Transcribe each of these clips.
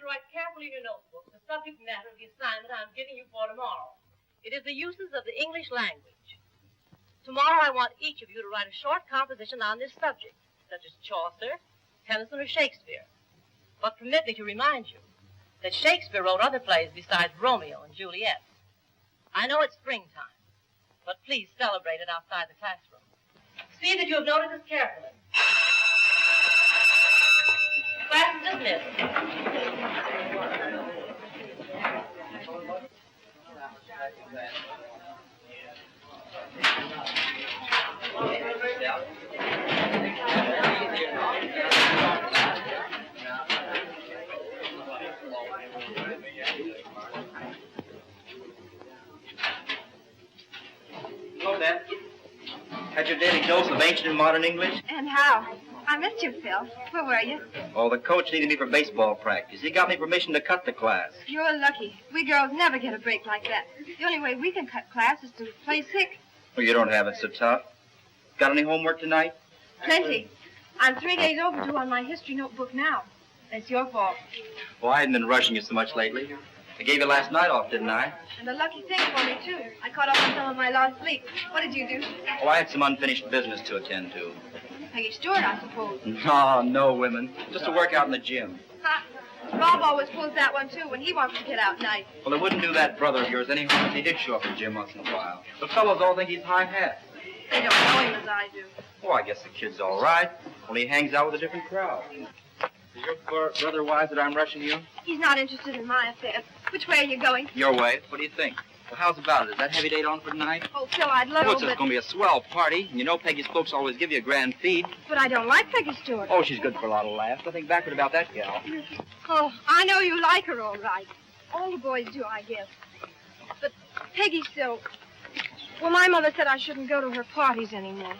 to write carefully in your notebook the subject matter of the assignment I'm giving you for tomorrow. It is the uses of the English language. Tomorrow I want each of you to write a short composition on this subject, such as Chaucer, Tennyson, or Shakespeare. But permit me to remind you that Shakespeare wrote other plays besides Romeo and Juliet. I know it's springtime, but please celebrate it outside the classroom. See that you have noted this carefully. Class is dismissed. Hello, Dad. Had your daily dose of ancient and modern English? And how? I missed you, Phil. Where were you? Oh, the coach needed me for baseball practice. He got me permission to cut the class. You're lucky. We girls never get a break like that. The only way we can cut class is to play sick. Well, you don't have it so tough. Got any homework tonight? Plenty. I'm 3 days overdue on my history notebook now. That's your fault. Well, I hadn't been rushing you so much lately. I gave you last night off, didn't I? And a lucky thing for me, too. I caught up on some of my lost sleep. What did you do? Oh, I had some unfinished business to attend to. Peggy Stewart, I suppose. No, women. Just to work out in the gym. Ha! Rob always pulls that one, too, when he wants to get out night. Well, it wouldn't do that brother of yours any harm if he did show up in the gym once in a while. The fellows all think he's high hat. They don't know him as I do. Oh, I guess the kid's all right. Only he hangs out with a different crowd. Is your brother wise that I'm rushing you? He's not interested in my affairs. Which way are you going? Your way. What do you think? Well, how's about it? Is that heavy date on for tonight? Oh, Phil, I'd love Well, it, it's going to be a swell party. And you know Peggy's folks always give you a grand feed. But I don't like Peggy Stewart. Oh, she's good for a lot of laughs. I think backward about that gal. Oh, I know you like her all right. All the boys do, I guess. But Peggy still... Well, my mother said I shouldn't go to her parties anymore.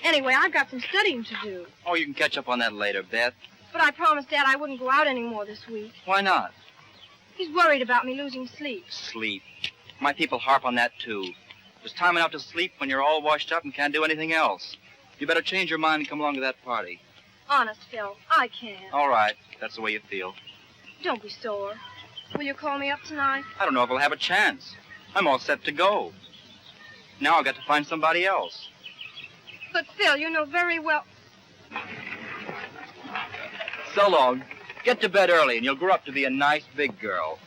Anyway, I've got some studying to do. Oh, you can catch up on that later, Beth. But I promised Dad I wouldn't go out anymore this week. Why not? He's worried about me losing sleep. Sleep. My people harp on that, too. There's time enough to sleep when you're all washed up and can't do anything else. You better change your mind and come along to that party. Honest, Phil, I can't. All right. That's the way you feel. Don't be sore. Will you call me up tonight? I don't know if I'll have a chance. I'm all set to go. Now I've got to find somebody else. But, Phil, you know very well... So long. Get to bed early and you'll grow up to be a nice big girl.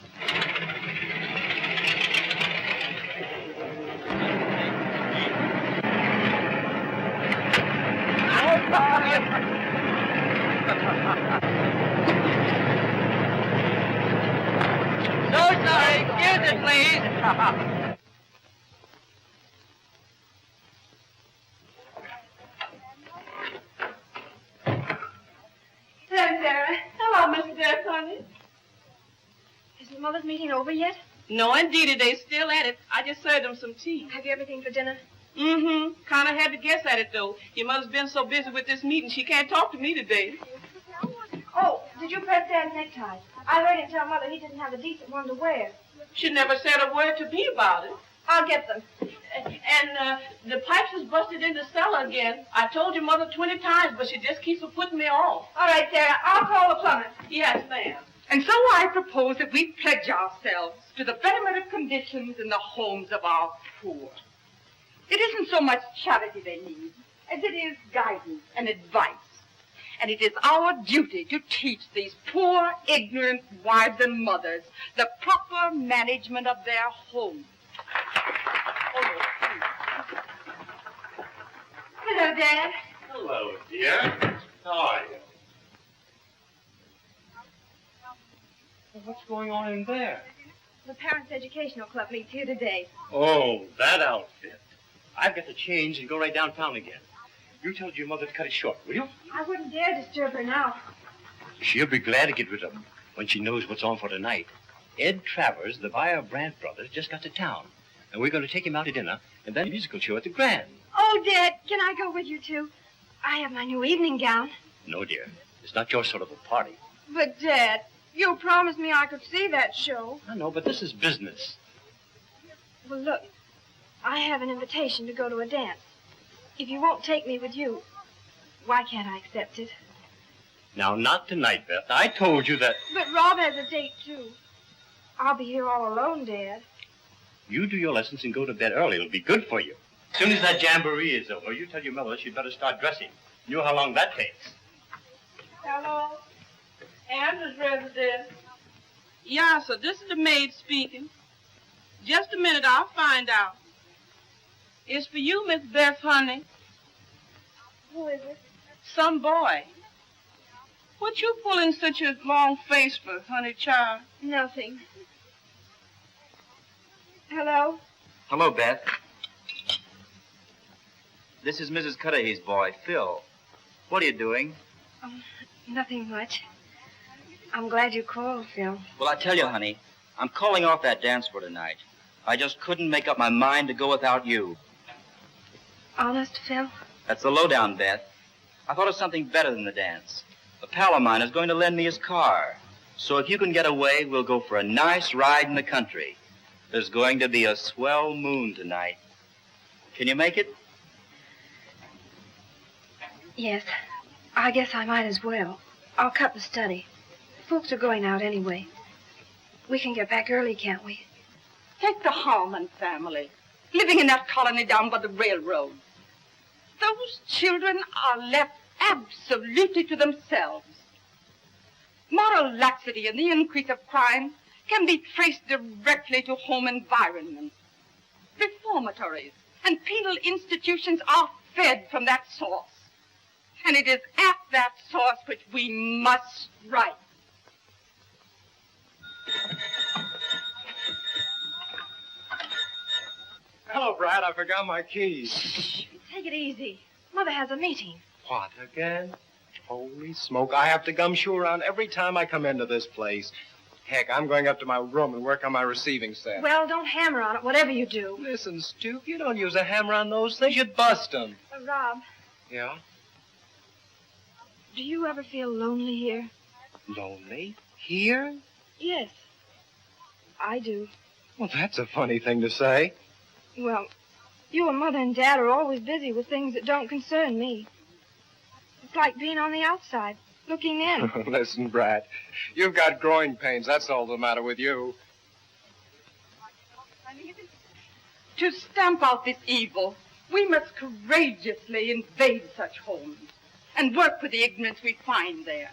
So sorry. Excuse me, please. Hello, Sarah. Hello, Mr. Dirk, honey. Isn't Mother's meeting over yet? No, indeedy, they still at it. I just served them some tea. Have you everything for dinner? Mm-hmm. Kind of had to guess at it, though. Your mother's been so busy with this meeting, she can't talk to me today. Oh, did you press Dad's necktie? I heard him tell Mother he didn't have a decent one to wear. She never said a word to me about it. I'll get them. And the pipes was busted in the cellar again. I told your mother 20 times, but she just keeps putting me off. All right, Sarah, I'll call the plumber. Yes, ma'am. And so I propose that we pledge ourselves to the betterment of conditions in the homes of our poor. It isn't so much charity they need as it is guidance and advice. And it is our duty to teach these poor, ignorant wives and mothers the proper management of their homes. Hello, Dad. Hello, dear. How are you? Well, what's going on in there? The Parents' Educational Club meets here today. Oh, that outfit. I've got to change and go right downtown again. You tell your mother to cut it short, will you? I wouldn't dare disturb her now. She'll be glad to get rid of him when she knows what's on for tonight. Ed Travers, the buyer of Brandt Brothers, just got to town. And we're going to take him out to dinner and then a musical show at the Grand. Oh, Dad, can I go with you, too? I have my new evening gown. No, dear. It's not your sort of a party. But, Dad, you promised me I could see that show. I know, but this is business. Well, look, I have an invitation to go to a dance. If you won't take me with you, why can't I accept it? Now, not tonight, Beth. I told you that. But Rob has a date, too. I'll be here all alone, Dad. You do your lessons and go to bed early. It'll be good for you. As soon as that jamboree is over, you tell your mother she'd better start dressing. You know how long that takes. Hello? Andrew's residence. Yeah, so this is the maid speaking. Just a minute, I'll find out. It's for you, Miss Beth, honey. Who is it? Some boy. What you pulling such a long face for, honey child? Nothing. Hello? Hello, Beth. This is Mrs. Cudahy's boy, Phil. What are you doing? Oh, nothing much. I'm glad you called, Phil. Well, I tell you, honey, I'm calling off that dance for tonight. I just couldn't make up my mind to go without you. Honest, Phil? That's the lowdown, Beth. I thought of something better than the dance. A pal of mine is going to lend me his car. So if you can get away, we'll go for a nice ride in the country. There's going to be a swell moon tonight. Can you make it? Yes. I guess I might as well. I'll cut the study. Folks are going out anyway. We can get back early, can't we? Take the Harmon family, living in that colony down by the railroad. Those children are left absolutely to themselves. Moral laxity and the increase of crime can be traced directly to home environment. Reformatories and penal institutions are fed from that source. And it is at that source which we must strike. Hello, Brad. I forgot my keys. Shh. Take it easy. Mother has a meeting. What, again? Holy smoke. I have to gumshoe around every time I come into this place. Heck, I'm going up to my room and work on my receiving set. Well, don't hammer on it, whatever you do. Listen, Stoop, you don't use a hammer on those things. You'd bust them. Rob, Yeah? do you ever feel lonely here? Lonely? Here? Yes. I do. Well, that's a funny thing to say. Well, you and Mother and Dad are always busy with things that don't concern me. It's like being on the outside, looking in. Listen, Brad, you've got growing pains. That's all the matter with you. To stamp out this evil, we must courageously invade such homes and work with the ignorance we find there.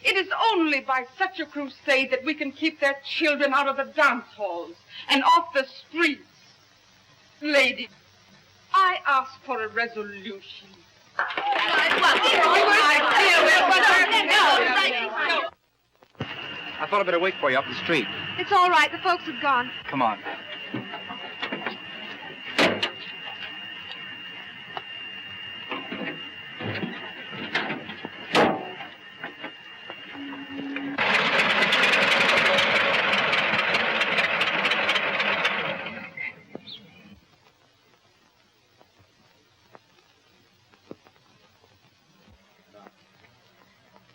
It is only by such a crusade that we can keep their children out of the dance halls and off the streets. Ladies, I ask for a resolution. I thought I'd better wait for you up the street. It's all right. The folks have gone. Come on.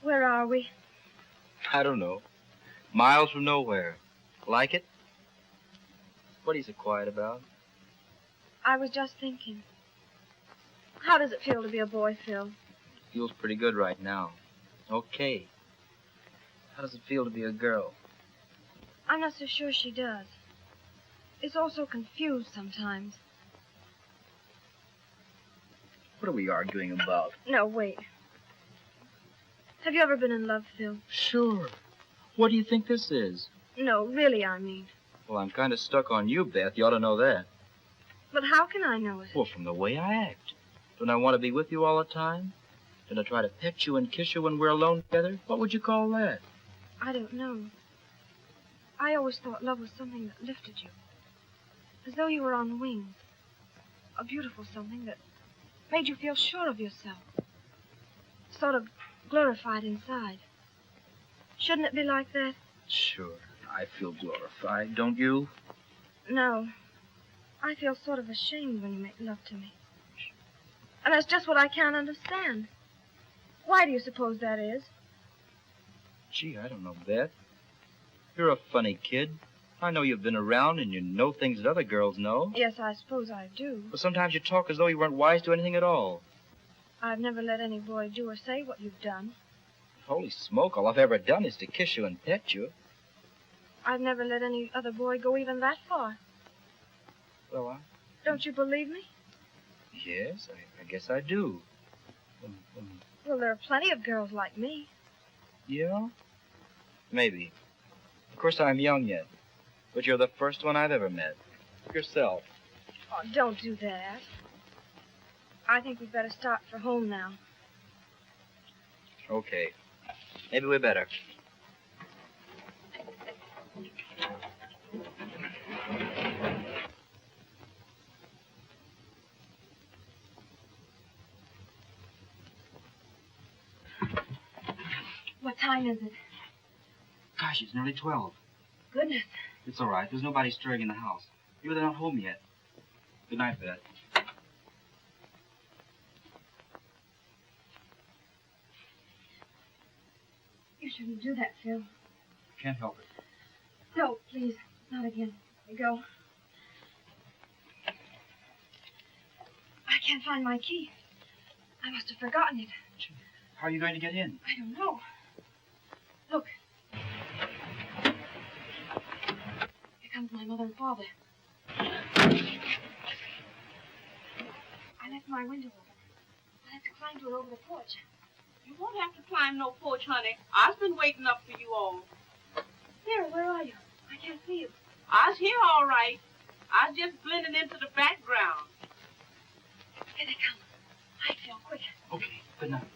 Where are we? I don't know. Miles from nowhere. Like it? What are you so quiet about? I was just thinking. How does it feel to be a boy, Phil? Feels pretty good right now. Okay. How does it feel to be a girl? I'm not so sure she does. It's all so confused sometimes. What are we arguing about? No, wait. Have you ever been in love, Phil? Sure. What do you think this is? No, really, I mean. Well, I'm kind of stuck on you, Beth. You ought to know that. But how can I know it? Well, from the way I act. Don't I want to be with you all the time? Don't I try to pet you and kiss you when we're alone together? What would you call that? I don't know. I always thought love was something that lifted you. As though you were on wings. A beautiful something that made you feel sure of yourself. Sort of glorified inside. Shouldn't it be like that? Sure. I feel glorified, don't you? No. I feel sort of ashamed when you make love to me. And that's just what I can't understand. Why do you suppose that is? Gee, I don't know, Beth. You're a funny kid. I know you've been around and you know things that other girls know. Yes, I suppose I do. But sometimes you talk as though you weren't wise to anything at all. I've never let any boy do or say what you've done. Holy smoke, all I've ever done is to kiss you and pet you. I've never let any other boy go even that far. Well, Don't you believe me? yes, I guess I do. Well, there are plenty of girls like me. Yeah? Maybe. Of course, I'm young yet. But you're the first one I've ever met. Yourself. Oh, don't do that. I think we'd better start for home now. Okay. Maybe we better. What time is it? Gosh, it's nearly 12. Goodness. It's all right. There's nobody stirring in the house. Maybe they're not home yet. Good night, Beth. You shouldn't do that, Phil. Can't help it. No, please. Not again. Let me go. I can't find my key. I must have forgotten it. How are you going to get in? I don't know. Look. Here comes my mother and father. I left my window open. I have to climb to it over the porch. You won't have to climb no porch, honey. I's been waiting up for you all. Sarah, where are you? I can't see you. I's here all right. I's just blending into the background. Here they come. Hide, Phil, quick. Okay, good night.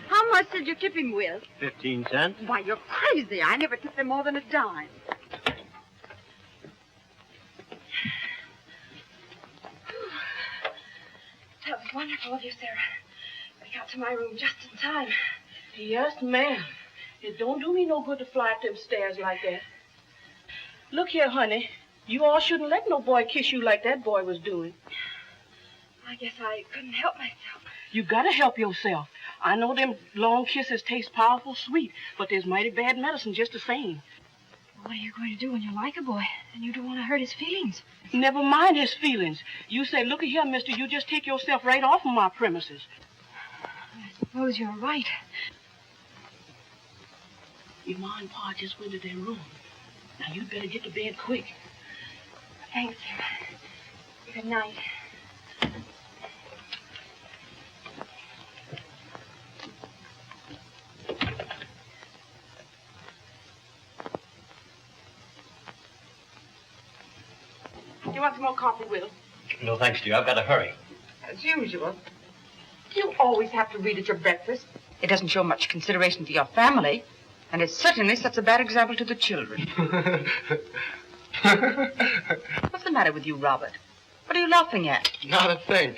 How much did you tip him with? 15 cents. Why, you're crazy. I never tipped him more than a dime. That was wonderful of you, Sarah. We got to my room just in time. Yes, ma'am. It don't do me no good to fly up them stairs like that. Look here, honey. You all shouldn't let no boy kiss you like that boy was doing. I guess I couldn't help myself. You gotta help yourself. I know them long kisses taste powerful sweet, but there's mighty bad medicine just the same. What are you going to do when you like a boy and you don't want to hurt his feelings? Never mind his feelings. You say, look here, mister, you just take yourself right off of my premises. I suppose you're right. Your ma and pa just went to their room. Now, you'd better get to bed quick. Thanks, Sarah. Good night. You want some more coffee, Will? No, thanks, dear. I've got to hurry. As usual. You always have to read at your breakfast. It doesn't show much consideration for your family, and it certainly sets a bad example to the children. What's the matter with you, Robert? What are you laughing at? Not a thing.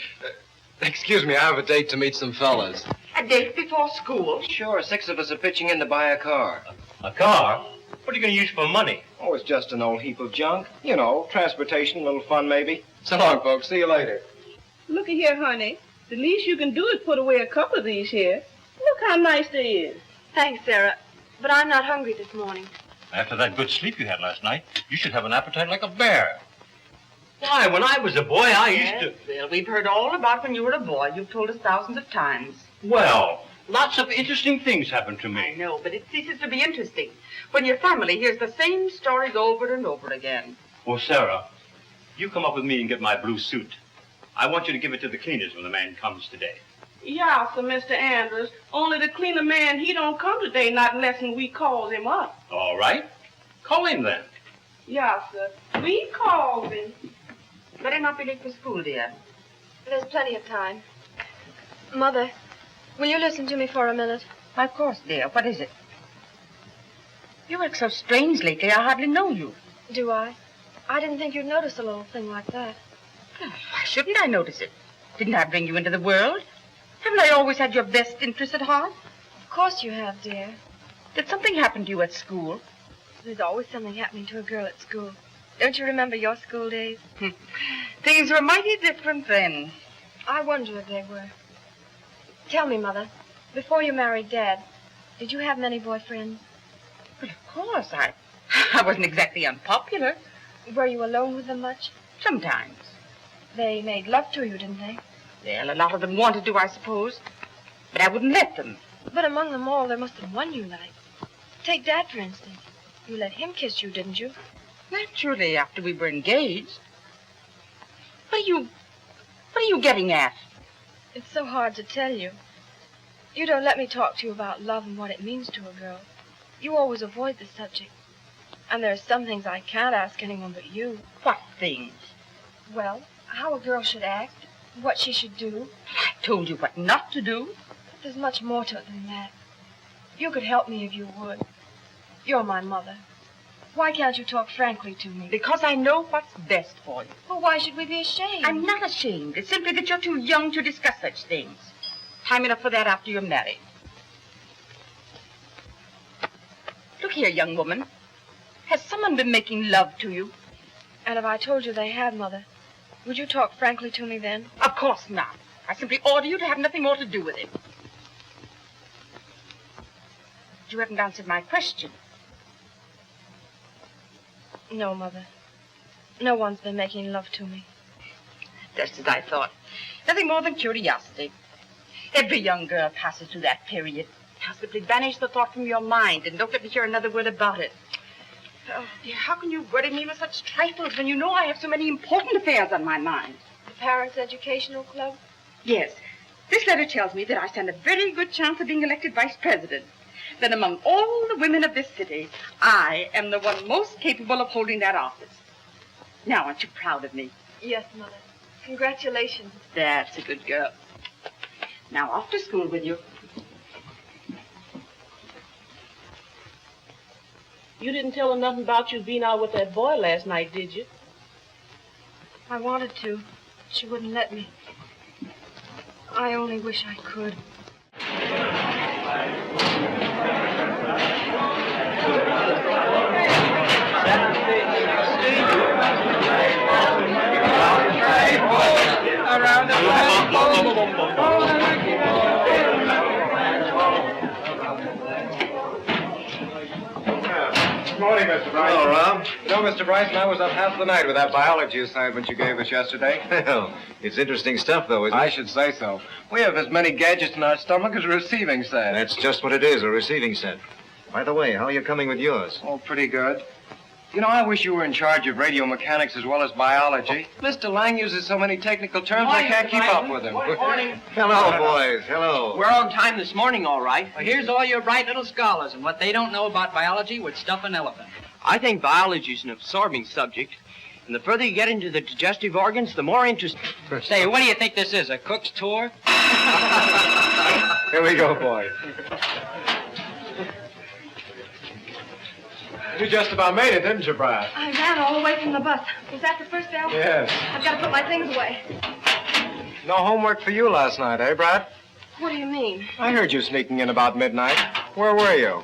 Excuse me, I have a date to meet some fellas. A date before school? Sure, 6 of us are pitching in to buy a car. A car? What are you going to use for money? Oh, it's just an old heap of junk. You know, transportation, a little fun maybe. So long, folks. See you later. Look here, honey. The least you can do is put away a couple of these here. Look how nice they is. Thanks, Sarah. But I'm not hungry this morning. After that good sleep you had last night, you should have an appetite like a bear. Why, when I was a boy, I used to... Well, we've heard all about when you were a boy. You've told us thousands of times. Well, lots of interesting things happened to I me. know, but it ceases to be interesting when your family hears the same stories over and over again. Well, Sarah, you come up with me and get my blue suit. I want you to give it to the cleaners when the man comes today. Yeah, so Mr. Andrews. Only the cleaner man, he don't come today, not unless we calls him up. All right. Call him then. Yeah, sir. We calls him. Better not be late for school, dear. There's plenty of time. Mother, will you listen to me for a minute? Of course, dear. What is it? You act so strange lately, I hardly know you. Do I? I didn't think you'd notice a little thing like that. Why shouldn't I notice it? Didn't I bring you into the world? Haven't I always had your best interests at heart? Of course you have, dear. Did something happen to you at school? There's always something happening to a girl at school. Don't you remember your school days? Things were mighty different then. I wonder if they were. Tell me, Mother, before you married Dad, did you have many boyfriends? Well, of course, I wasn't exactly unpopular. Were you alone with them much? Sometimes. They made love to you, didn't they? Well, a lot of them wanted to, I suppose. but I wouldn't let them. But among them all, there must have been one you liked. Take Dad, for instance. You let him kiss you, didn't you? Naturally, after we were engaged. What are you getting at? It's so hard to tell you. You don't let me talk to you about love and what it means to a girl. You always avoid the subject. And there are some things I can't ask anyone but you. What things? Well, how a girl should act, what she should do. I told you what not to do. But there's much more to it than that. You could help me if you would. You're my mother. Why can't you talk frankly to me? Because I know what's best for you. Well, why should we be ashamed? I'm not ashamed. It's simply that you're too young to discuss such things. Time enough for that after you're married. Look here, young woman. Has someone been making love to you? And if I told you they had, Mother, would you talk frankly to me then? Of course not. I simply order you to have nothing more to do with it. But you haven't answered my question. No, Mother. No one's been making love to me. Just as I thought. Nothing more than curiosity. Every young girl passes through that period. Now simply banish the thought from your mind and don't let me hear another word about it. Oh, dear, how can you worry me with such trifles when you know I have so many important affairs on my mind? The Parents' Educational Club? Yes. This letter tells me that I stand a very good chance of being elected vice president. That among all the women of this city, I am the one most capable of holding that office. Now, aren't you proud of me? Yes, Mother. Congratulations. That's a good girl. Now, off to school with you. You didn't tell her nothing about you being out with that boy last night, did you? I wanted to. She wouldn't let me. I only wish I could. Good morning, Mr. Bryce. Hello, Rob. You know, Mr. Bryce and I was up half the night with that biology assignment you gave us yesterday. Well, it's interesting stuff, though, isn't it? I should say so. We have as many gadgets in our stomach as a receiving set. That's just what it is, a receiving set. By the way, how are you coming with yours? Oh, pretty good. You know, I wish you were in charge of radio mechanics as well as biology. Mr. Lang uses so many technical terms I can't keep up with him. Good morning. Hello, boys. Hello. We're on time this morning, all right. Well, here's all your bright little scholars, and what they don't know about biology would stuff an elephant. I think biology is an absorbing subject, and the further you get into the digestive organs, the more interesting. Say, what do you think this is, a cook's tour? Here we go, boys. You just about made it, didn't you, Brad? I ran all the way from the bus. Was that the first bell? Yes. I've got to put my things away. No homework for you last night, eh, Brad? What do you mean? I heard you sneaking in about midnight. Where were you?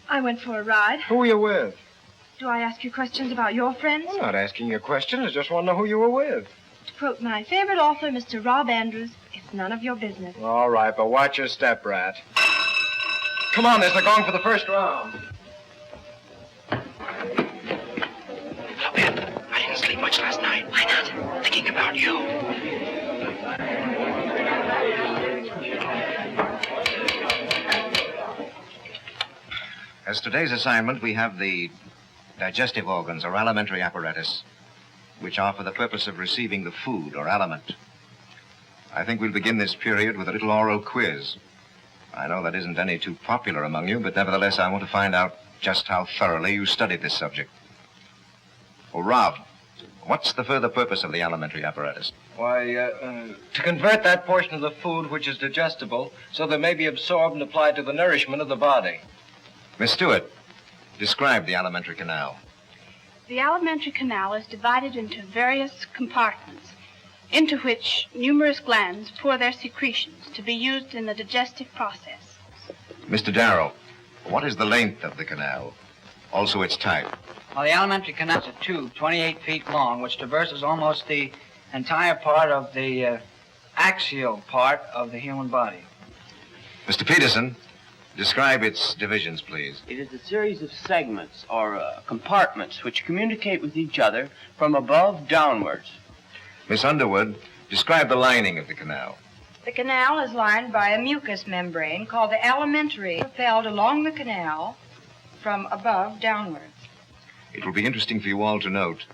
I went for a ride. Who were you with? Do I ask you questions about your friends? I'm not asking you a question. I just want to know who you were with. To quote my favorite author, Mr. Rob Andrews, it's none of your business. All right, but watch your step, Brad. Come on, they're going for the first round. I didn't sleep much last night. Why not? Thinking about you. As today's assignment, we have the digestive organs or alimentary apparatus, which are for the purpose of receiving the food or aliment. I think we'll begin this period with a little oral quiz. I know that isn't any too popular among you, but nevertheless, I want to find out just how thoroughly you studied this subject. Well, Rob, what's the further purpose of the alimentary apparatus? Why, to convert that portion of the food which is digestible so that it may be absorbed and applied to the nourishment of the body. Miss Stewart, describe the alimentary canal. The alimentary canal is divided into various compartments, into which numerous glands pour their secretions to be used in the digestive process. Mr. Darrow, what is the length of the canal? Also its type. Well, the alimentary canal is a tube 28 feet long, which traverses almost the entire part of the axial part of the human body. Mr. Peterson, describe its divisions, please. It is a series of segments, or compartments, which communicate with each other from above downwards. Miss Underwood, describe the lining of the canal. The canal is lined by a mucus membrane called the alimentary, propelled along the canal from above downwards. It will be interesting for you all to note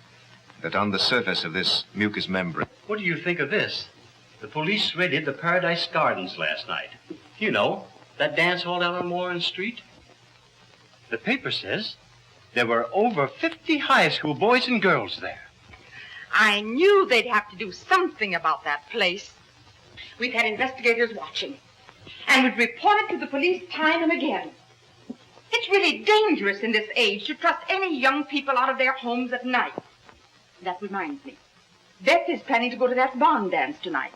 that on the surface of this mucous membrane... What do you think of this? The police raided the Paradise Gardens last night. You know, that dance hall down on Warren Street? The paper says there were over 50 high school boys and girls there. I knew they'd have to do something about that place. We've had investigators watching, and we've reported to the police time and again. It's really dangerous in this age to trust any young people out of their homes at night. That reminds me. Beth is planning to go to that barn dance tonight.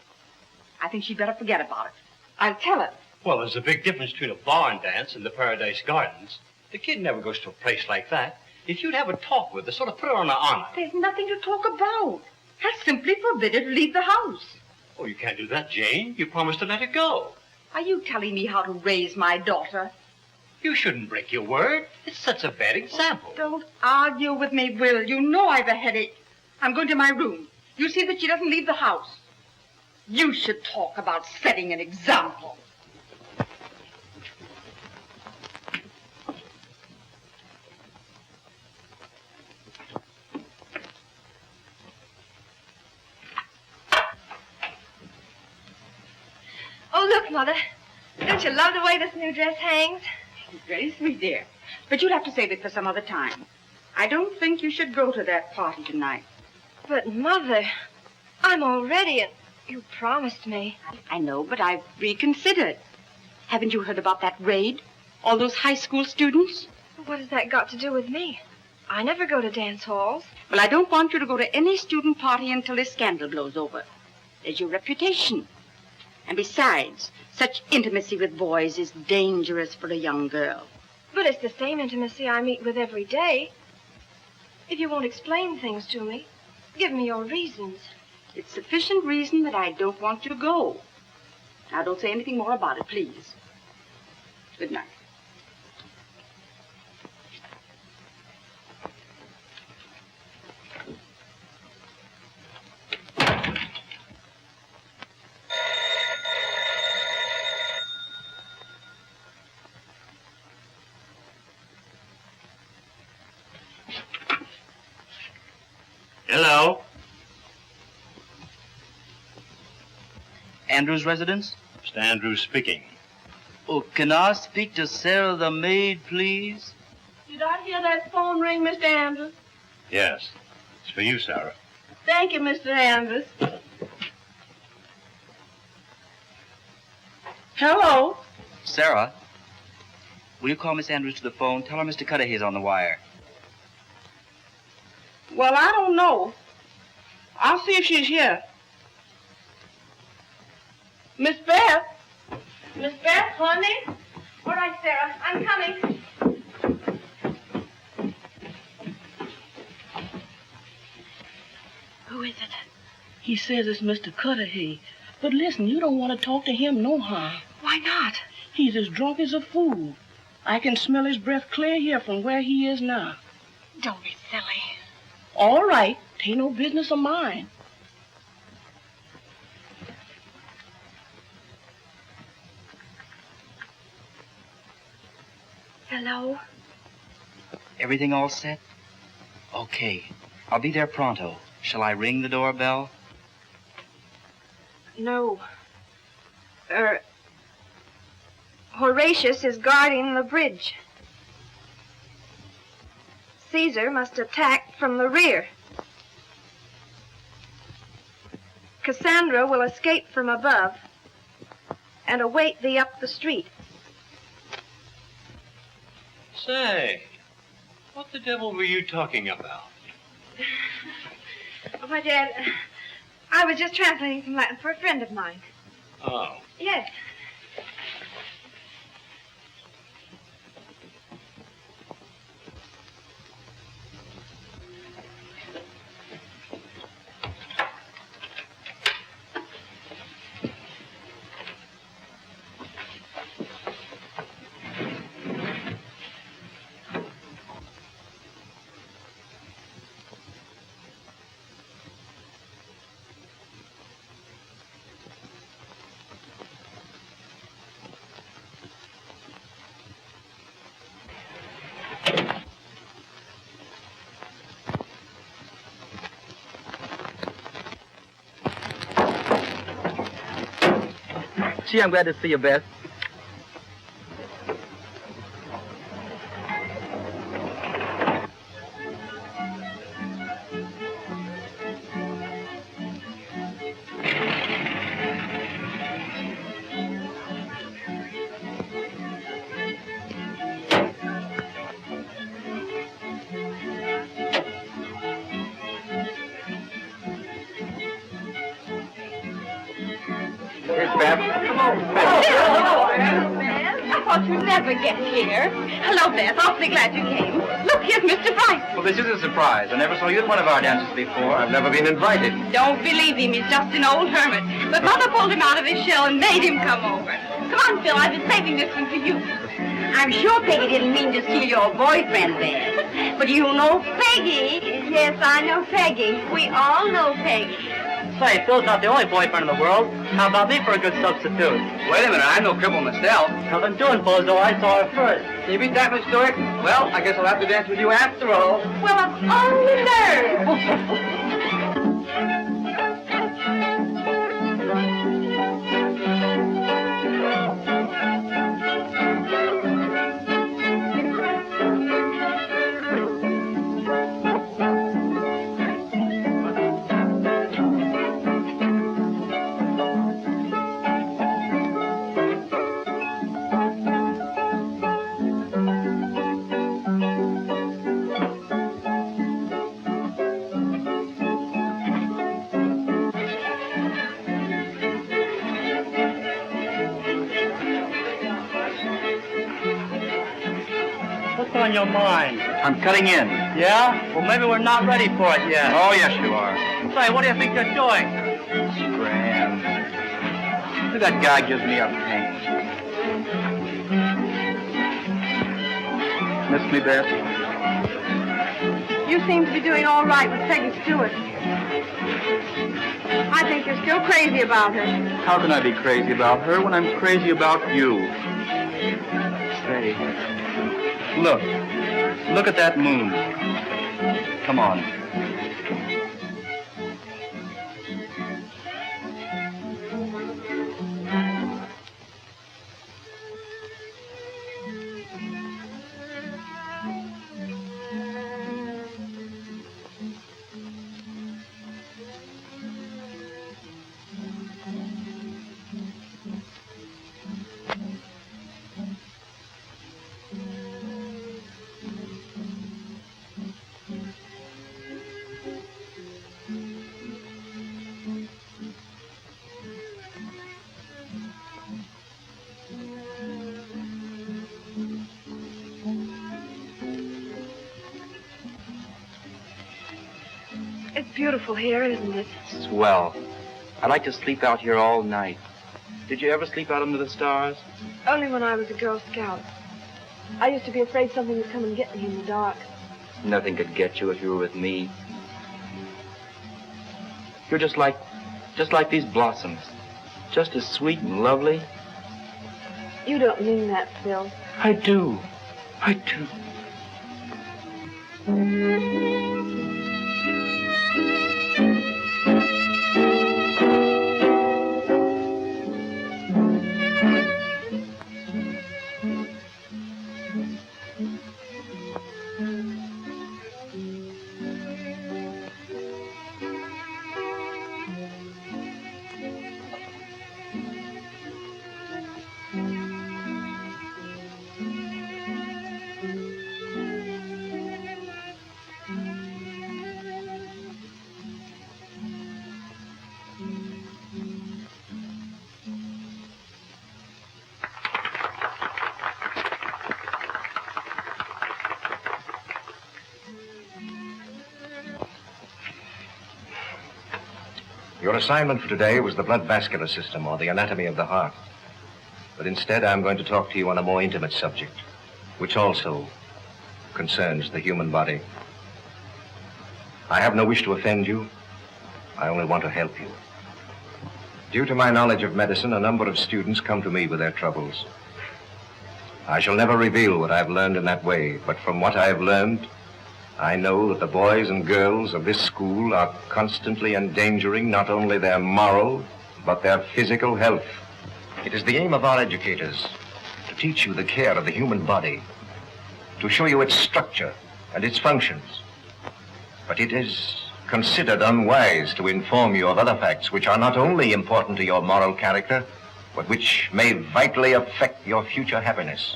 I think she'd better forget about it. I'll tell her. Well, there's a big difference between a barn dance and the Paradise Gardens. The kid never goes to a place like that. If you'd have a talk with her, sort of put her on the honor. There's nothing to talk about. I'll simply forbid her to leave the house. Oh, you can't do that, Jane. You promised to let her go. Are you telling me how to raise my daughter? You shouldn't break your word. It sets a bad example. Don't argue with me, Will. You know I've a headache. I'm going to my room. You see that she doesn't leave the house. You should talk about setting an example. Oh, look, Mother. Don't you love the way this new dress hangs? It's very sweet, dear. But you'll have to save it for some other time. I don't think you should go to that party tonight. But, Mother, I'm all ready, and you promised me. I know, but I've reconsidered. Haven't you heard about that raid? All those high school students? What has that got to do with me? I never go to dance halls. Well, I don't want you to go to any student party until this scandal blows over. There's your reputation. And besides, such intimacy with boys is dangerous for a young girl. But it's the same intimacy I meet with every day. If you won't explain things to me, give me your reasons. It's sufficient reason that I don't want you to go. Now, don't say anything more about it, please. Good night. Hello? Andrew's residence? Mr. Andrews speaking. Oh, can I speak to Sarah the maid, please? Did I hear that phone ring, Mr. Andrews? Yes. It's for you, Sarah. Thank you, Mr. Andrews. Hello? Sarah, will you call Miss Andrews to the phone? Tell her Mr. Cudahy's on the wire. Well, I don't know. I'll see if she's here. Miss Beth? Miss Beth, honey? All right, Sarah, I'm coming. Who is it? He says it's Mr. Cudahy. But listen, you don't want to talk to him no how. Why not? He's as drunk as a fool. I can smell his breath clear here from where he is now. Don't be silly. All right. Tain't no business of mine. Hello? Everything all set? Okay. I'll be there pronto. Shall I ring the doorbell? No. Horatius is guarding the bridge. Caesar must attack from the rear. Cassandra will escape from above and await thee up the street. Say, what the devil were you talking about? Why, Dad, I was just translating from Latin for a friend of mine. Oh. Yes. Gee, I'm glad to see you, Beth. Here's Beth. I thought you'd never get here. Hello, Beth. Awfully glad you came. Look, here's Mr. Bryce. Well, this is a surprise. I never saw you at one of our dances before. I've never been invited. Don't believe him. He's just an old hermit. But Mother pulled him out of his shell and made him come over. Come on, Phil. I've been saving this one for you. I'm sure Peggy didn't mean to steal your boyfriend, Beth. But you know Peggy. Yes, I know Peggy. We all know Peggy. Say, Phil's not the only boyfriend in the world. How about me for a good substitute? Wait a minute, I'm no cripple myself. Nothing doing, Bozo. I saw her first. Can you beat that, Miss Stewart? Well, I guess I'll have to dance with you after all. Well, I'm on the nerve. What's on your mind? I'm cutting in. Yeah? Well, maybe we're not ready for it yet. Oh, yes, you are. Say, what do you think you're doing? Scram. That guy gives me a pain. Miss me, Beth? You seem to be doing all right with Peggy Stewart. I think you're still crazy about her. How can I be crazy about her when I'm crazy about you? Say, look. Look at that moon. Come on. It's beautiful here, isn't it? Swell. I'd like to sleep out here all night. Did you ever sleep out under the stars? Only when I was a Girl Scout. I used to be afraid something would come and get me in the dark. Nothing could get you if you were with me. You're just like these blossoms. Just as sweet and lovely. You don't mean that, Phil. I do. I do. Your assignment for today was the blood vascular system, or the anatomy of the heart. But instead, I'm going to talk to you on a more intimate subject, which also concerns the human body. I have no wish to offend you. I only want to help you. Due to my knowledge of medicine, a number of students come to me with their troubles. I shall never reveal what I've learned in that way, but from what I have learned, I know that the boys and girls of this school are constantly endangering not only their moral, but their physical health. It is the aim of our educators to teach you the care of the human body, to show you its structure and its functions. But it is considered unwise to inform you of other facts which are not only important to your moral character, but which may vitally affect your future happiness.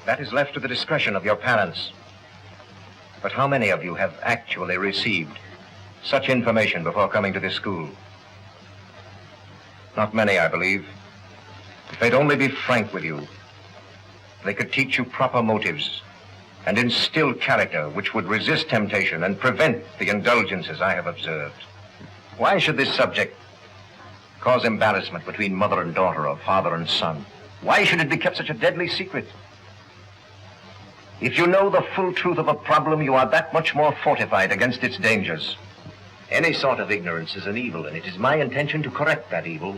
That is left to the discretion of your parents. But how many of you have actually received such information before coming to this school? Not many, I believe. If they'd only be frank with you, they could teach you proper motives and instill character which would resist temptation and prevent the indulgences I have observed. Why should this subject cause embarrassment between mother and daughter or father and son? Why should it be kept such a deadly secret? If you know the full truth of a problem, you are that much more fortified against its dangers. Any sort of ignorance is an evil, and it is my intention to correct that evil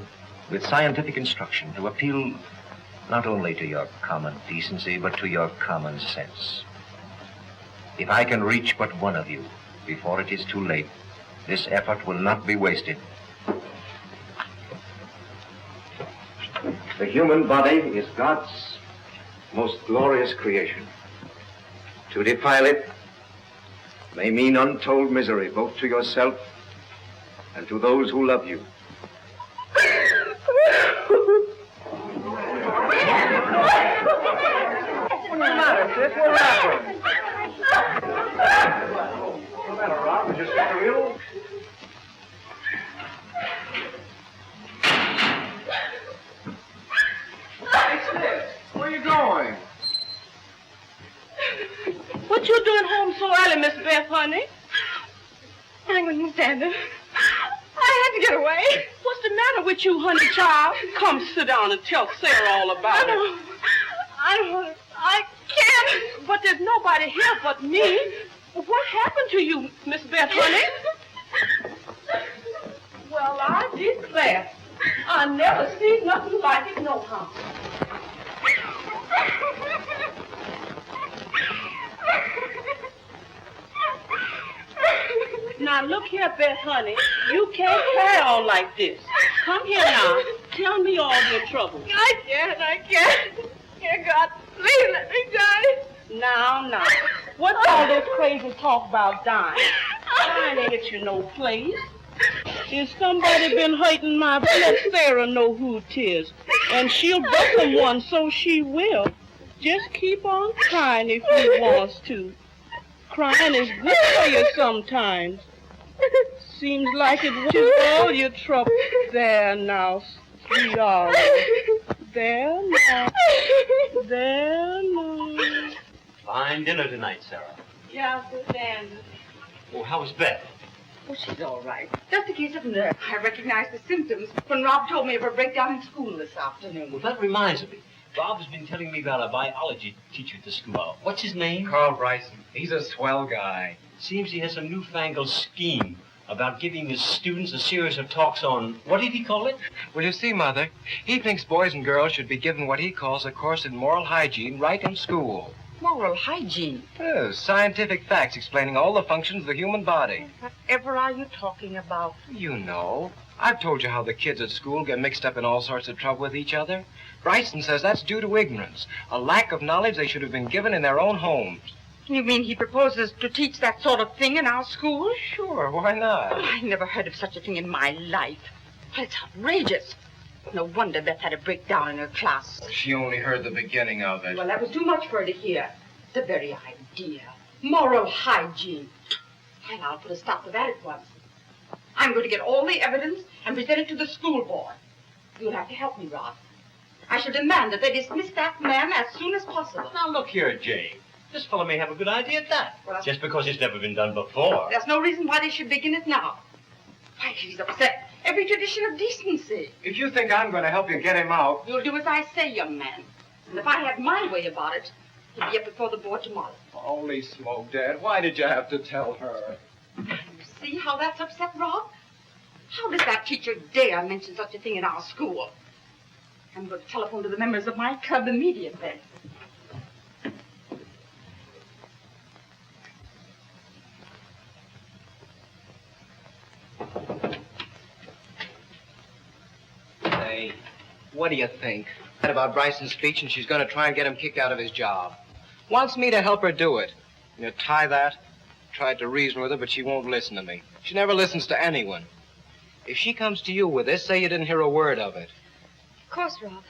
with scientific instruction, to appeal not only to your common decency, but to your common sense. If I can reach but one of you before it is too late, this effort will not be wasted. The human body is God's most glorious creation. To defile it may mean untold misery, both to yourself and to those who love you. What's the matter, sis? What happened? What's the matter, Rob? Is your sister ill? Hey, sis, where are you going? What you doing home so early, Miss Beth, honey? I couldn't stand it. I had to get away. What's the matter with you, honey child? Come sit down and tell Sarah all about it. I don't want to. I can't. But there's nobody here but me. What happened to you, Miss Beth, honey? Well, I declare, I never seen nothing like it, no how. Now, look here, Beth, honey. You can't carry on like this. Come here now. Tell me all your troubles. I can't. Dear God, please let me die. Now. What's all this crazy talk about dying? Dying ain't get you no place. If somebody been hurting my let Sarah know who 'tis. And she'll become one, so she will. Just keep on crying if you wants to. Crying is good for you sometimes. Seems like it washes all your trouble. There now, sweetheart. There now. Fine dinner tonight, Sarah. Yeah, Miss Anders. Oh, how was Beth? Oh, she's all right. Just a case of nerve. I recognized the symptoms when Rob told me of her breakdown in school this afternoon. Well, that reminds me. Bob has been telling me about a biology teacher at the school. What's his name? Carl Bryson. He's a swell guy. Seems he has some newfangled scheme about giving his students a series of talks on, what did he call it? Well, you see, Mother, he thinks boys and girls should be given what he calls a course in moral hygiene right in school. Moral hygiene. Yes, scientific facts explaining all the functions of the human body. Whatever are you talking about? You know. I've told you how the kids at school get mixed up in all sorts of trouble with each other. Bryson says that's due to ignorance, a lack of knowledge they should have been given in their own homes. You mean he proposes to teach that sort of thing in our school? Sure, why not? Oh, I never heard of such a thing in my life. Well, it's outrageous. No wonder Beth had a breakdown in her class. She only heard the beginning of it. Well, that was too much for her to hear. The very idea. Moral hygiene. Well, I'll put a stop to that at once. I'm going to get all the evidence and present it to the school board. You'll have to help me, Rod. I shall demand that they dismiss that man as soon as possible. Now, look here, Jane. This fellow may have a good idea at that. Well, just because it's never been done before. There's no reason why they should begin it now. Why, she's upset every tradition of decency. If you think I'm going to help you get him out... You'll do as I say, young man. And if I had my way about it, he'd be up before the board tomorrow. Holy smoke, Dad. Why did you have to tell her? You see how that's upset Rob? How does that teacher dare mention such a thing in our school? I'm going to telephone to the members of my club immediately. Say, What do you think? About Bryson's speech, and she's going to try and get him kicked out of his job. Wants me to help her do it. You tie that? Tried to reason with her, but she won't listen to me. She never listens to anyone. If she comes to you with this, say you didn't hear a word of it. Of course, Rob.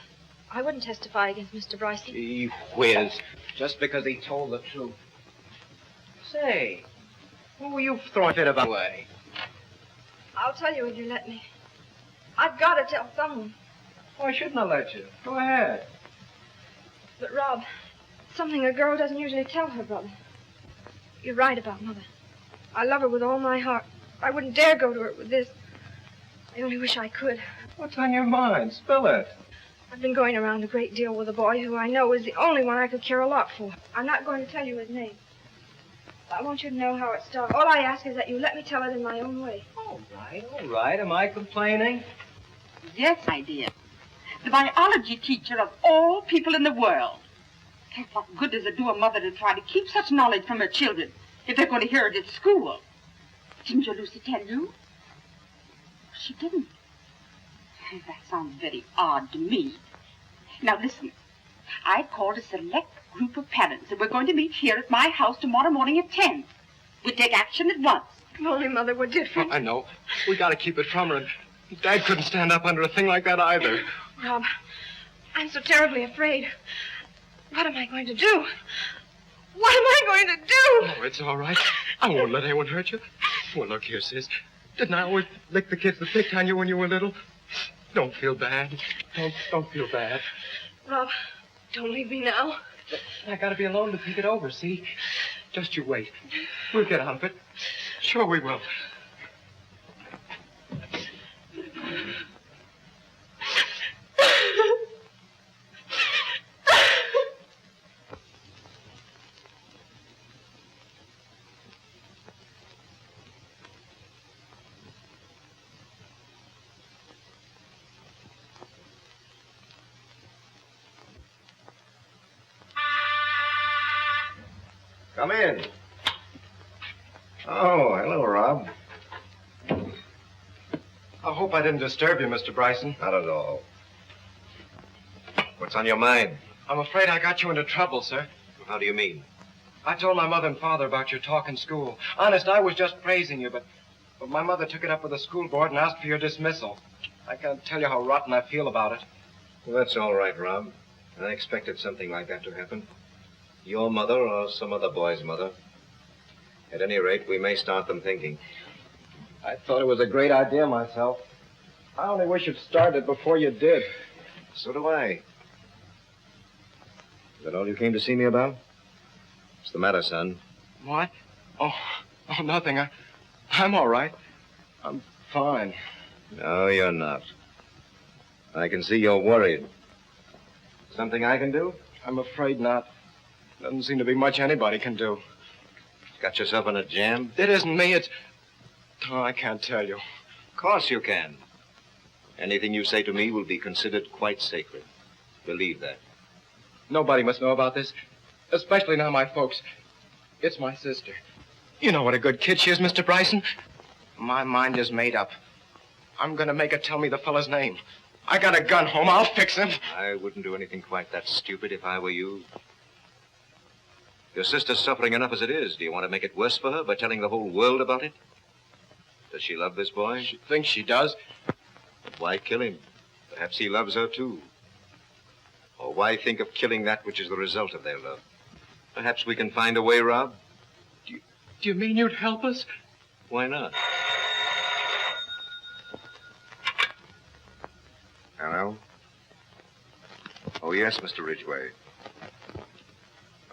I wouldn't testify against Mr. Bryson. Gee whiz. Just because he told the truth. Say, who were you throwing a fit about away? I'll tell you if you let me. I've got to tell someone. Why shouldn't I let you? Go ahead. But, Rob, something a girl doesn't usually tell her brother. You're right about Mother. I love her with all my heart. I wouldn't dare go to her with this. I only wish I could. What's on your mind? Spill it. I've been going around a great deal with a boy who I know is the only one I could care a lot for. I'm not going to tell you his name. I want you to know how it started. All I ask is that you let me tell it in my own way. All right. Am I complaining? Yes, my dear. The biology teacher of all people in the world. What good does it do a mother to try to keep such knowledge from her children if they're going to hear it at school? Didn't your Lucy tell you? She didn't. That sounds very odd to me. Now, listen. I called a select group of parents, and we're going to meet here at my house tomorrow morning at 10. We'll take action at once. If only Mother were different. I know. We got to keep it from her, and Dad couldn't stand up under a thing like that either. Rob, I'm so terribly afraid. What am I going to do? What am I going to do? Oh, it's all right. I won't let anyone hurt you. Well, look here, sis. Didn't I always lick the kids that picked on you when you were little? Don't feel bad. Don't feel bad. Rob, don't leave me now. I gotta be alone to think it over, see? Just you wait. We'll get out of it. Sure we will. Come in. Oh, hello, Rob. I hope I didn't disturb you, Mr. Bryson. Not at all. What's on your mind? I'm afraid I got you into trouble, sir. How do you mean? I told my mother and father about your talk in school. Honest, I was just praising you, but my mother took it up with the school board and asked for your dismissal. I can't tell you how rotten I feel about it. Well, that's all right, Rob. I expected something like that to happen. Your mother or some other boy's mother. At any rate, we may start them thinking. I thought it was a great idea myself. I only wish you'd started before you did. So do I. Is that all you came to see me about? What's the matter, son? What? Oh, nothing. I'm all right. I'm fine. No, you're not. I can see you're worried. Something I can do? I'm afraid not. Doesn't seem to be much anybody can do. Got yourself in a jam? It isn't me, it's... Oh, I can't tell you. Of course you can. Anything you say to me will be considered quite sacred. Believe that. Nobody must know about this, especially now my folks. It's my sister. You know what a good kid she is, Mr. Bryson. My mind is made up. I'm going to make her tell me the fella's name. I got a gun home. I'll fix him. I wouldn't do anything quite that stupid if I were you. Your sister's suffering enough as it is. Do you want to make it worse for her by telling the whole world about it? Does she love this boy? She thinks she does. But why kill him? Perhaps he loves her, too. Or why think of killing that which is the result of their love? Perhaps we can find a way, Rob. Do you mean you'd help us? Why not? Hello? Oh, yes, Mr. Ridgway.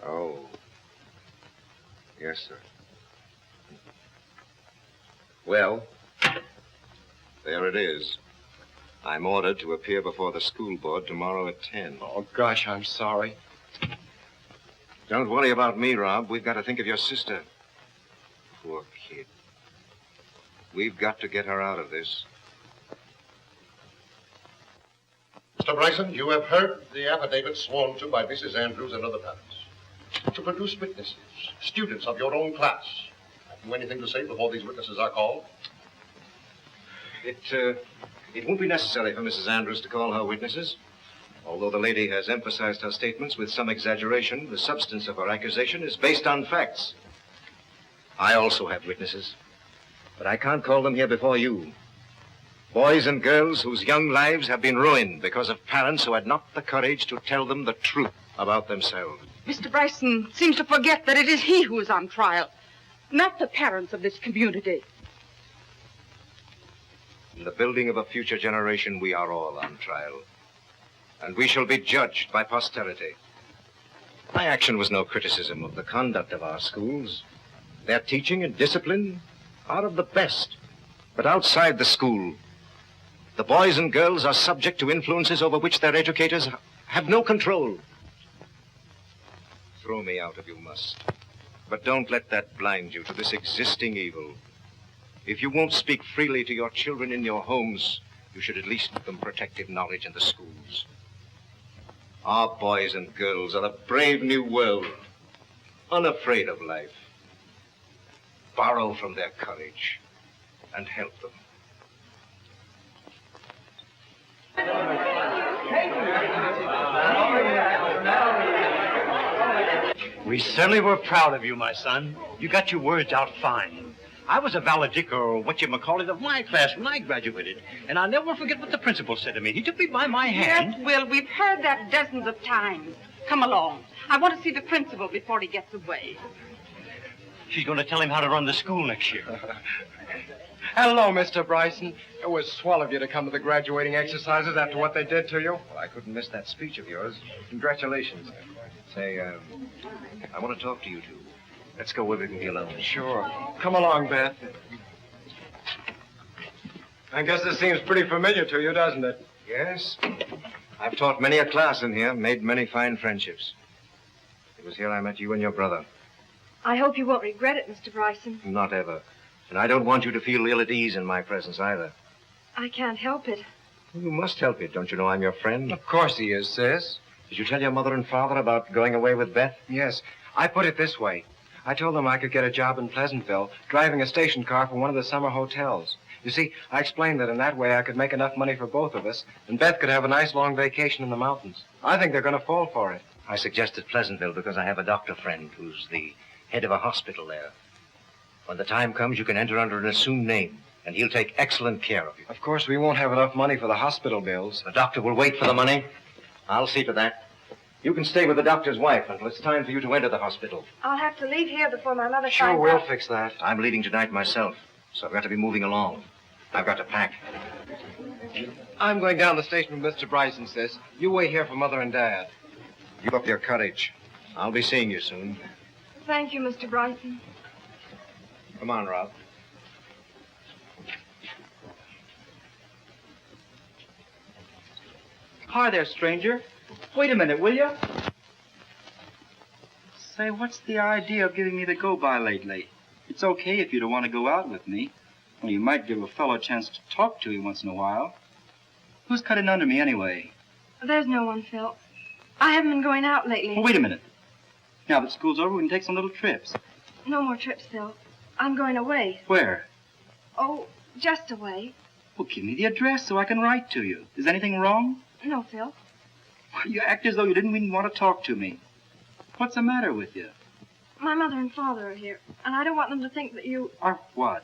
Oh. Yes, sir. Well, there it is. I'm ordered to appear before the school board tomorrow at 10. Oh, gosh, I'm sorry. Don't worry about me, Rob. We've got to think of your sister. Poor kid. We've got to get her out of this. Mr. Bryson, you have heard the affidavit sworn to by Mrs. Andrews and other parents. To produce witnesses, students of your own class. Have you anything to say before these witnesses are called? It It won't be necessary for Mrs. Andrews to call her witnesses. Although the lady has emphasized her statements with some exaggeration, the substance of her accusation is based on facts. I also have witnesses, but I can't call them here before you. Boys and girls whose young lives have been ruined because of parents who had not the courage to tell them the truth about themselves. Mr. Bryson seems to forget that it is he who is on trial, not the parents of this community. In the building of a future generation, we are all on trial. And we shall be judged by posterity. My action was no criticism of the conduct of our schools. Their teaching and discipline are of the best. But outside the school, the boys and girls are subject to influences over which their educators have no control. Throw me out if you must. But don't let that blind you to this existing evil. If you won't speak freely to your children in your homes, you should at least give them protective knowledge in the schools. Our boys and girls are a brave new world, unafraid of life. Borrow from their courage and help them. We certainly were proud of you, my son. You got your words out fine. I was a valedictor, or whatchamacallit, of my class when I graduated. And I'll never forget what the principal said to me. He took me by my hand. Yes, Will, we've heard that dozens of times. Come along. I want to see the principal before he gets away. She's going to tell him how to run the school next year. Hello, Mr. Bryson. It was swell of you to come to the graduating exercises after what they did to you. Well, I couldn't miss that speech of yours. Congratulations. Say, I want to talk to you two. Let's go where we can be alone. Sure. Come along, Beth. I guess this seems pretty familiar to you, doesn't it? Yes. I've taught many a class in here, made many fine friendships. It was here I met you and your brother. I hope you won't regret it, Mr. Bryson. Not ever. And I don't want you to feel ill at ease in my presence either. I can't help it. You must help it. Don't you know I'm your friend? Of course he is, sis. Did you tell your mother and father about going away with Beth? Yes. I put it this way. I told them I could get a job in Pleasantville, driving a station car for one of the summer hotels. You see, I explained that in that way I could make enough money for both of us, and Beth could have a nice long vacation in the mountains. I think they're going to fall for it. I suggested Pleasantville because I have a doctor friend who's the head of a hospital there. When the time comes, you can enter under an assumed name, and he'll take excellent care of you. Of course, we won't have enough money for the hospital bills. The doctor will wait for the money. I'll see to that. You can stay with the doctor's wife until it's time for you to enter the hospital. I'll have to leave here before my mother Sure, finds we'll out. fix that. I'm leaving tonight myself, so I've got to be moving along. I've got to pack. I'm going down the station with Mr. Bryson, sis. You wait here for Mother and Dad. Keep up your courage. I'll be seeing you soon. Thank you, Mr. Bryson. Come on, Rob. Hi there, stranger. Wait a minute, will you? Say, what's the idea of giving me the go-by lately? It's okay if you don't want to go out with me. Well, you might give a fellow a chance to talk to you once in a while. Who's cutting under me anyway? There's no one, Phil. I haven't been going out lately. Well, wait a minute. Now that school's over, we can take some little trips. No more trips, Phil. I'm going away. Where? Oh, just away. Well, give me the address so I can write to you. Is anything wrong? No, Phil. You act as though you didn't even want to talk to me. What's the matter with you? My mother and father are here, and I don't want them to think that you... Are what?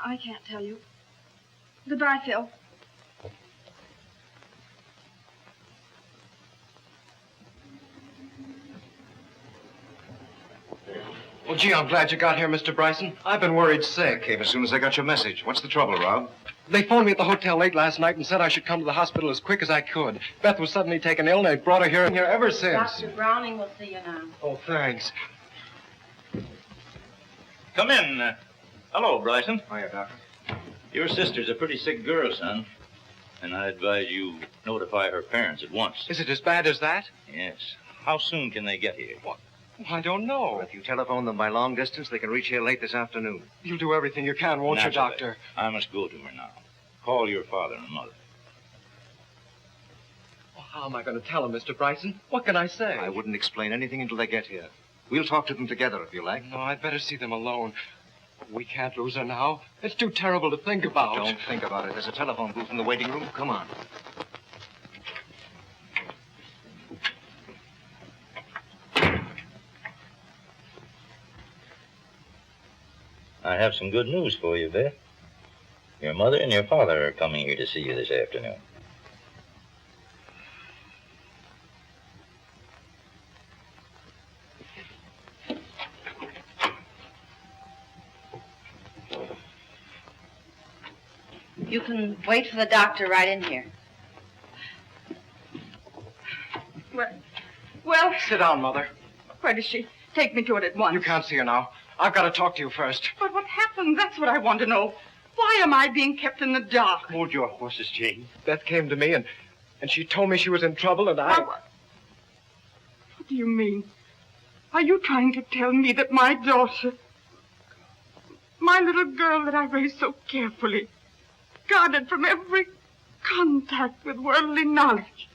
I can't tell you. Goodbye, Phil. Well, gee, I'm glad you got here, Mr. Bryson. I've been worried sick. I came as soon as I got your message. What's the trouble, Rob? They phoned me at the hotel late last night and said I should come to the hospital as quick as I could. Beth was suddenly taken ill, and they brought her here ever since. Dr. Browning will see you now. Oh, thanks. Come in. Hello, Bryson. Hiya, Doctor. Your sister's a pretty sick girl, son. And I advise you notify her parents at once. Is it as bad as that? Yes. How soon can they get here? What? I don't know. If you telephone them by long distance, they can reach here late this afternoon. You'll do everything you can, won't you, Naturally. Doctor? I must go to her now. Call your father and mother. Well, how am I going to tell them, Mr. Bryson? What can I say? I wouldn't explain anything until they get here. We'll talk to them together if you like. No, I'd better see them alone. We can't lose her now. It's too terrible to think about. Don't think about it. There's a telephone booth in the waiting room. Come on. I have some good news for you, Beth. Your mother and your father are coming here to see you this afternoon. You can wait for the doctor right in here. Well, Sit down, Mother. where does she? Take me to it at once. You can't see her now. I've got to talk to you first. But what happened? That's what I want to know. Why am I being kept in the dark? Hold your horses, Jane. Beth came to me and she told me she was in trouble and I... What do you mean? Are you trying to tell me that my daughter, my little girl that I raised so carefully, guarded from every contact with worldly knowledge?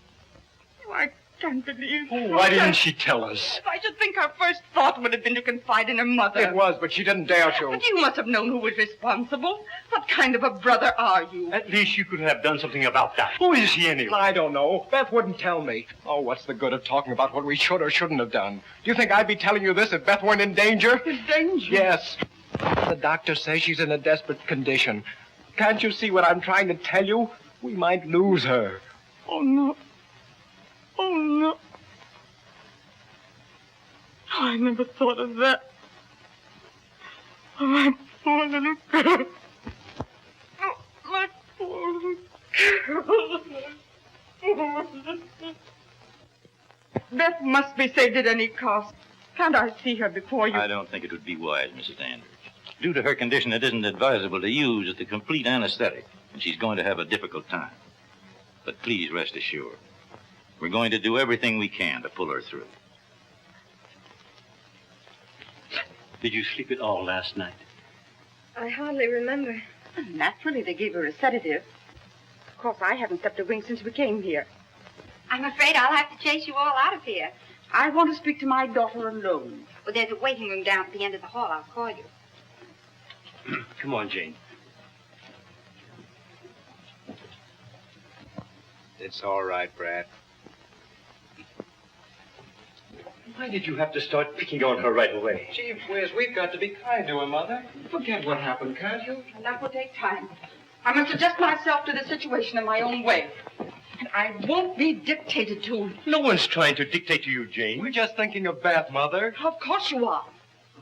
Oh, I can't believe. Why didn't she tell us? I should think her first thought would have been to confide in her mother. It was, but she didn't dare to. But you must have known who was responsible. What kind of a brother are you? At least you could have done something about that. Who is he anyway? I don't know. Beth wouldn't tell me. Oh, what's the good of talking about what we should or shouldn't have done? Do you think I'd be telling you this if Beth weren't in danger? In danger? Yes. The doctor says she's in a desperate condition. Can't you see what I'm trying to tell you? We might lose her. Oh, no. Oh, no. Oh, I never thought of that. Oh, my poor little girl. Oh, my poor little girl. Beth must be saved at any cost. Can't I see her before you? I don't think it would be wise, Mrs. Andrews. Due to her condition, it isn't advisable to use the complete anesthetic, and she's going to have a difficult time. But please rest assured, we're going to do everything we can to pull her through. Did you sleep at all last night? I hardly remember. Naturally, they gave her a sedative. Of course, I haven't slept a wink since we came here. I'm afraid I'll have to chase you all out of here. I want to speak to my daughter alone. Well, there's a waiting room down at the end of the hall. I'll call you. Come on, Jane. It's all right, Brad. Why did you have to start picking on her right away? Gee whiz, we've got to be kind to her, Mother. Forget what happened, can't you? And that will take time. I must adjust myself to the situation in my own way. And I won't be dictated to. No one's trying to dictate to you, Jane. We're just thinking of Beth, Mother. Of course you are.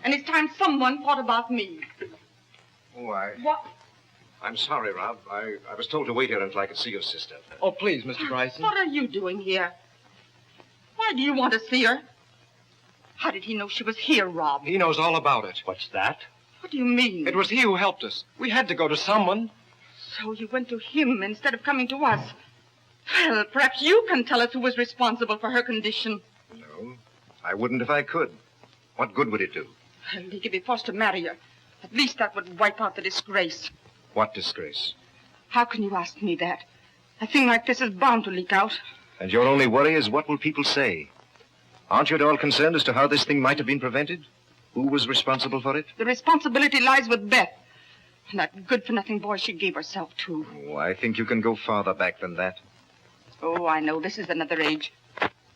And it's time someone thought about me. Oh, What? I'm sorry, Rob. I was told to wait here until I could see your sister. Oh, please, Mr. Bryson. What are you doing here? Why do you want to see her? How did he know she was here, Rob? He knows all about it. What's that? What do you mean? It was he who helped us. We had to go to someone. So you went to him instead of coming to us. Well, perhaps you can tell us who was responsible for her condition. No, I wouldn't if I could. What good would it do? Well, he could be forced to marry her. At least that would wipe out the disgrace. What disgrace? How can you ask me that? A thing like this is bound to leak out. And your only worry is what will people say? Aren't you at all concerned as to how this thing might have been prevented? Who was responsible for it? The responsibility lies with Beth. And that good-for-nothing boy she gave herself to. Oh, I think you can go farther back than that. Oh, I know. This is another age.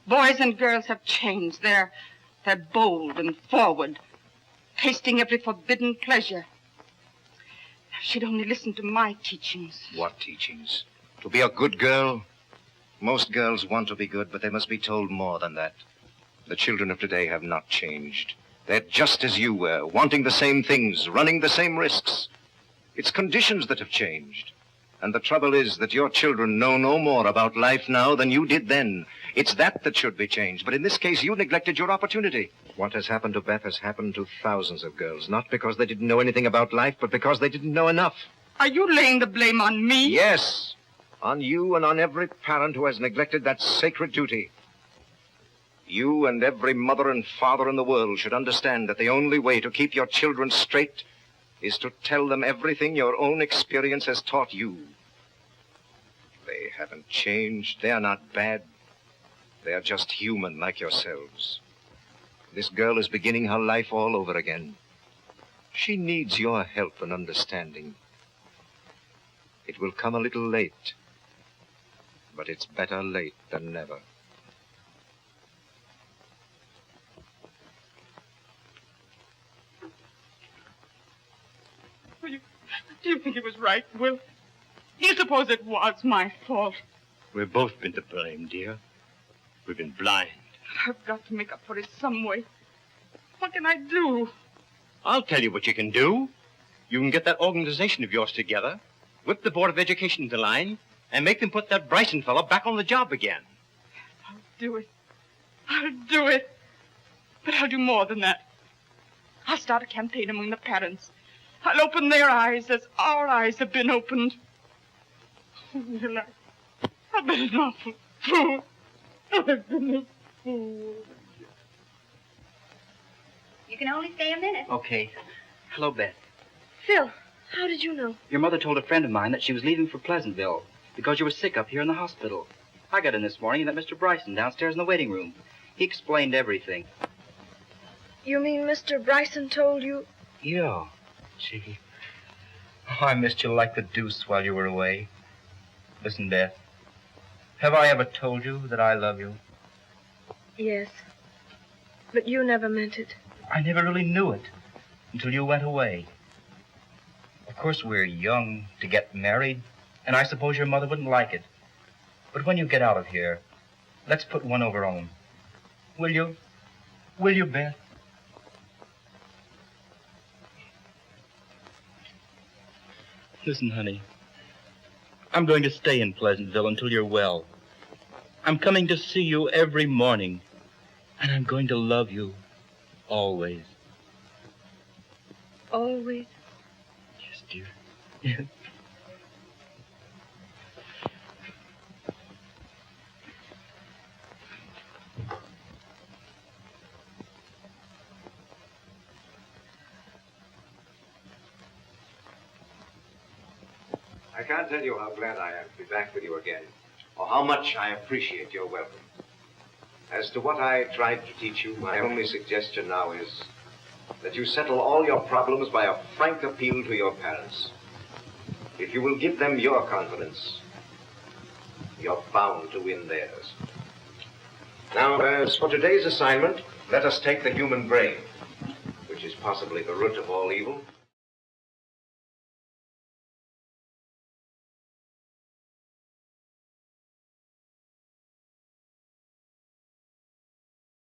Boys and girls have changed. They're bold and forward, tasting every forbidden pleasure. If she'd only listened to my teachings. What teachings? To be a good girl? Most girls want to be good, but they must be told more than that. The children of today have not changed. They're just as you were, wanting the same things, running the same risks. It's conditions that have changed. And the trouble is that your children know no more about life now than you did then. It's that should be changed. But in this case, you neglected your opportunity. What has happened to Beth has happened to thousands of girls, not because they didn't know anything about life, but because they didn't know enough. Are you laying the blame on me? Yes, on you and on every parent who has neglected that sacred duty. You and every mother and father in the world should understand that the only way to keep your children straight is to tell them everything your own experience has taught you. They haven't changed. They are not bad. They are just human like yourselves. This girl is beginning her life all over again. She needs your help and understanding. It will come a little late, but it's better late than never. Do you think it was right, Will? Do you suppose it was my fault? We've both been to blame, dear. We've been blind. I've got to make up for it some way. What can I do? I'll tell you what you can do. You can get that organization of yours together, whip the Board of Education into line, and make them put that Bryson fellow back on the job again. I'll do it. I'll do it. But I'll do more than that. I'll start a campaign among the parents. I'll open their eyes as our eyes have been opened. Will, I've been an awful fool. I've been a fool. You can only stay a minute. Okay. Hello, Beth. Phil, how did you know? Your mother told a friend of mine that she was leaving for Pleasantville because you were sick up here in the hospital. I got in this morning and met Mr. Bryson downstairs in the waiting room. He explained everything. You mean Mr. Bryson told you? Yeah. Gee. Oh, I missed you like the deuce while you were away. Listen, Beth. Have I ever told you that I love you? Yes. But you never meant it. I never really knew it until you went away. Of course, we're young to get married, and I suppose your mother wouldn't like it. But when you get out of here, let's put one over on. Will you? Will you, Beth? Listen, honey. I'm going to stay in Pleasantville until you're well. I'm coming to see you every morning, and I'm going to love you always. Always? Yes, dear. Yes. I can't tell you how glad I am to be back with you again, or how much I appreciate your welcome. As to what I tried to teach you, my only suggestion now is that you settle all your problems by a frank appeal to your parents. If you will give them your confidence, you're bound to win theirs. Now, as for today's assignment, let us take the human brain, which is possibly the root of all evil,